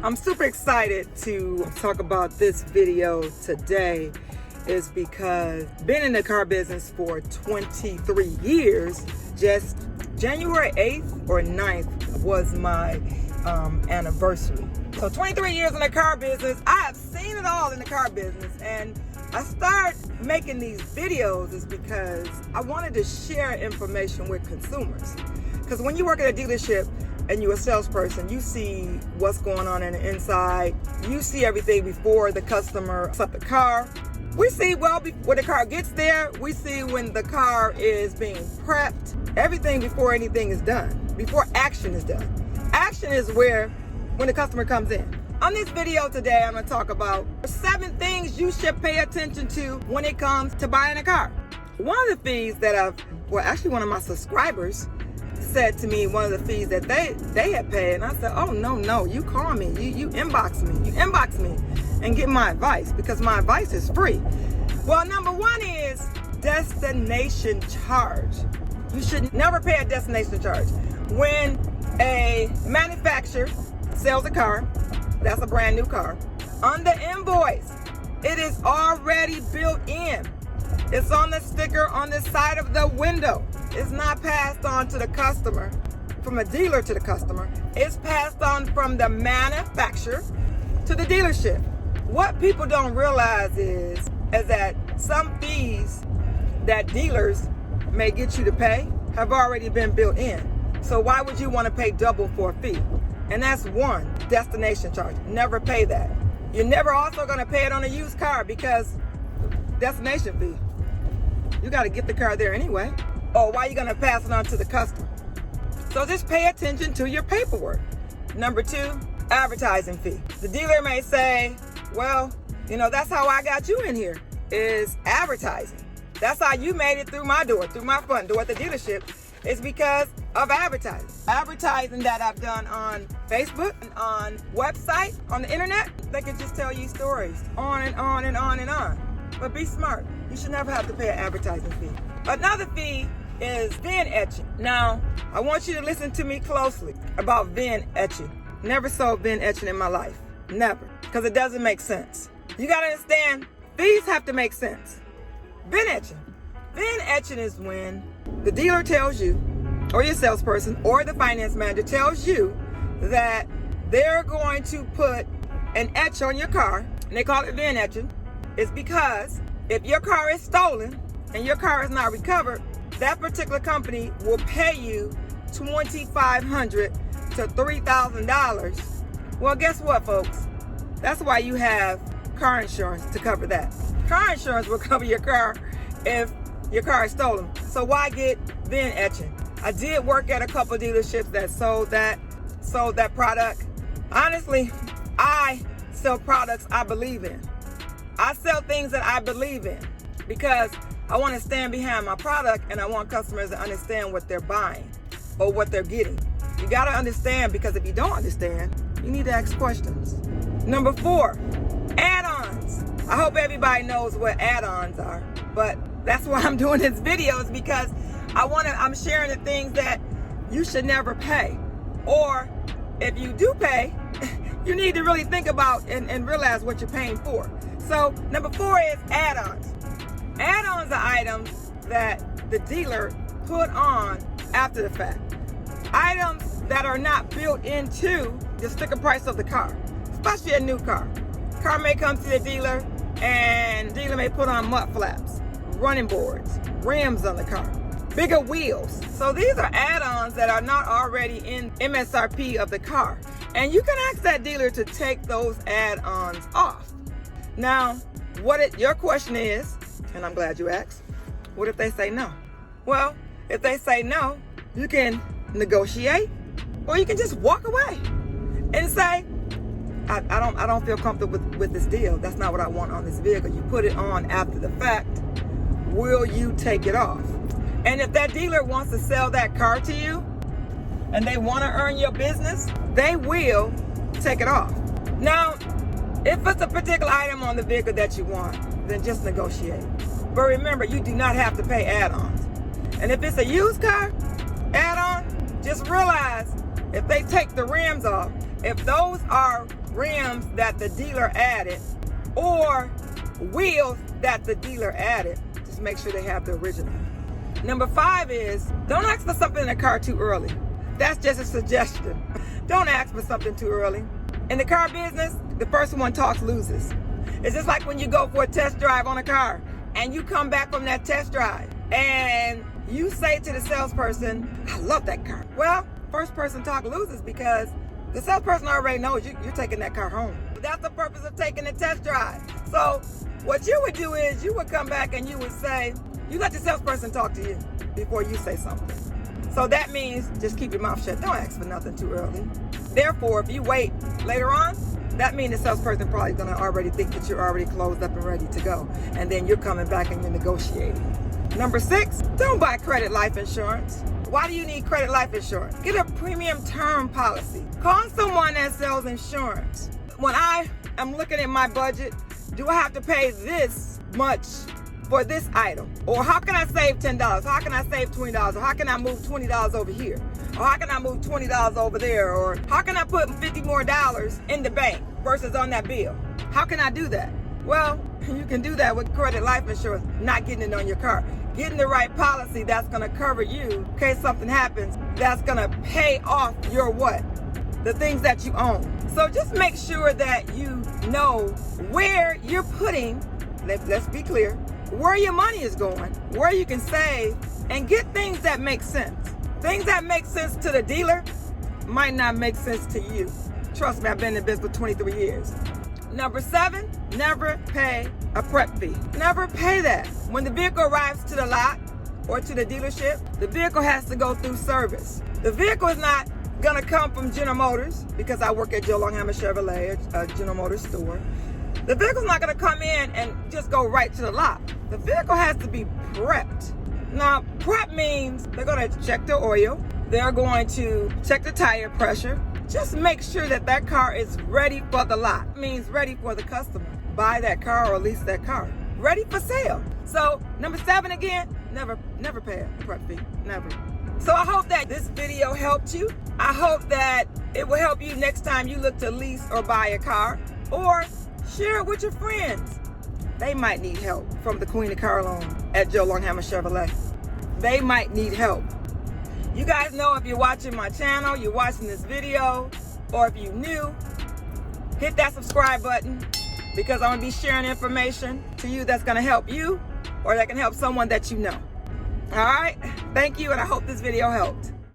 I'm super excited to talk about this video today is because been in the car business for 23 years. Just January 8th or 9th was my anniversary. So 23 years in the car business. I have seen it all in the car business, and I started making these videos is because I wanted to share information with consumers. Because when you work at a dealership and you're a salesperson, you see what's going on in the inside. You see everything before the customer sets up the car. We see when the car gets there. We see when the car is being prepped. Everything before anything is done, before action is done. Action is when the customer comes in. On this video today, I'm going to talk about 7 things you should pay attention to when it comes to buying a car. One of the fees that one of my subscribers said to me, one of the fees that they had paid, and I said, oh, no, you call me, you inbox me and get my advice, because my advice is free. Well, number 1 is destination charge. You should never pay a destination charge. When a manufacturer sells a car, that's a brand new car, on the invoice, it is already built in. It's on the sticker on the side of the window. It's not passed on to the customer, from a dealer to the customer. It's passed on from the manufacturer to the dealership. What people don't realize is that some fees that dealers may get you to pay have already been built in. So why would you want to pay double for a fee? And that's 1, destination charge. Never pay that. You're never also going to pay it on a used car, because destination fee. You got to get the car there anyway. Or why are you going to pass it on to the customer? So just pay attention to your paperwork. Number 2, advertising fee. The dealer may say, well, that's how I got you in here, is advertising. That's how you made it through my door, through my front door at the dealership. It's because of advertising. Advertising that I've done on Facebook, and on website, on the internet. They can just tell you stories on and on and on and on. But be smart. You should never have to pay an advertising fee. Another fee is VIN etching. Now, I want you to listen to me closely about VIN etching. Never saw VIN etching in my life. Never. Because it doesn't make sense. You got to understand, fees have to make sense. VIN etching. VIN etching is when the dealer tells you, or your salesperson, or the finance manager tells you that they're going to put an etch on your car, and they call it VIN etching. It's because if your car is stolen and your car is not recovered, that particular company will pay you $2,500 to $3,000. Well, guess what, folks? That's why you have car insurance to cover that. Car insurance will cover your car if your car is stolen. So why get VIN etching? I did work at a couple dealerships that sold that product. Honestly, I sell products I believe in. I sell things that I believe in because I want to stand behind my product, and I want customers to understand what they're buying or what they're getting. You got to understand, because if you don't understand, you need to ask questions. Number 4, add-ons. I hope everybody knows what add-ons are, but that's why I'm doing this video, is because I'm sharing the things that you should never pay. Or if you do pay, you need to really think about and realize what you're paying for. So number 4 is add-ons. Add-ons are items that the dealer put on after the fact. Items that are not built into the sticker price of the car, especially a new car. Car may come to the dealer, and the dealer may put on mud flaps, running boards, rims on the car, bigger wheels. So these are add-ons that are not already in MSRP of the car. And you can ask that dealer to take those add-ons off. Now, your question is, and I'm glad you asked, what if they say no? Well, if they say no, you can negotiate, or you can just walk away and say, I don't feel comfortable with this deal. That's not what I want on this vehicle. You put it on after the fact. Will you take it off? And if that dealer wants to sell that car to you, and they want to earn your business, they will take it off. Now, if it's a particular item on the vehicle that you want, then just negotiate. But remember, you do not have to pay add-ons. And if it's a used car add-on, just realize if they take the rims off, if those are rims that the dealer added or wheels that the dealer added. Just make sure they have the original. Number 5 is, don't ask for something in the car too early. That's just a suggestion. Don't ask for something too early. In the car business, the first one talks loses. It's just like when you go for a test drive on a car and you come back from that test drive and you say to the salesperson, I love that car. Well, first person talk loses because the salesperson already knows you're taking that car home. That's the purpose of taking the test drive. So what you would do is you would come back and you would say, you let the salesperson talk to you before you say something. So that means just keep your mouth shut. Don't ask for nothing too early. Therefore, if you wait later on, that means the salesperson probably is going to already think that you're already closed up and ready to go. And then you're coming back and you're negotiating. Number 6, don't buy credit life insurance. Why do you need credit life insurance? Get a premium term policy. Call someone that sells insurance. When I am looking at my budget, do I have to pay this much for this item? Or how can I save $10? How can I save $20? Or how can I move $20 over here? Or how can I move $20 over there? Or how can I put $50 more in the bank versus on that bill? How can I do that? Well, you can do that with credit life insurance, not getting it on your car. Getting the right policy that's going to cover you in case something happens, that's going to pay off your what? The things that you own. So just make sure that you know where you're putting, let's be clear, where your money is going, where you can save, and get things that make sense. Things that make sense to the dealer might not make sense to you. Trust me, I've been in business for 23 years. Number 7, never pay a prep fee. Never pay that. When the vehicle arrives to the lot or to the dealership, the vehicle has to go through service. The vehicle is not gonna come from General Motors, because I work at Joe Longhammer Chevrolet, a General Motors store. The vehicle's not gonna come in and just go right to the lot. The vehicle has to be prepped. Now, prep means they're gonna check the oil, they're going to check the tire pressure. Just make sure that that car is ready for the lot. It means ready for the customer. Buy that car or lease that car. Ready for sale. So, number 7 again, never pay a prep fee, never. So I hope that this video helped you. I hope that it will help you next time you look to lease or buy a car, or share it with your friends. They might need help from the Queen of Car Loan at Joe Longhammer Chevrolet. They might need help. You guys know, if you're watching my channel, you're watching this video, or if you're new, hit that subscribe button, because I'm gonna be sharing information to you that's gonna help you or that can help someone that you know. All right, thank you, and I hope this video helped.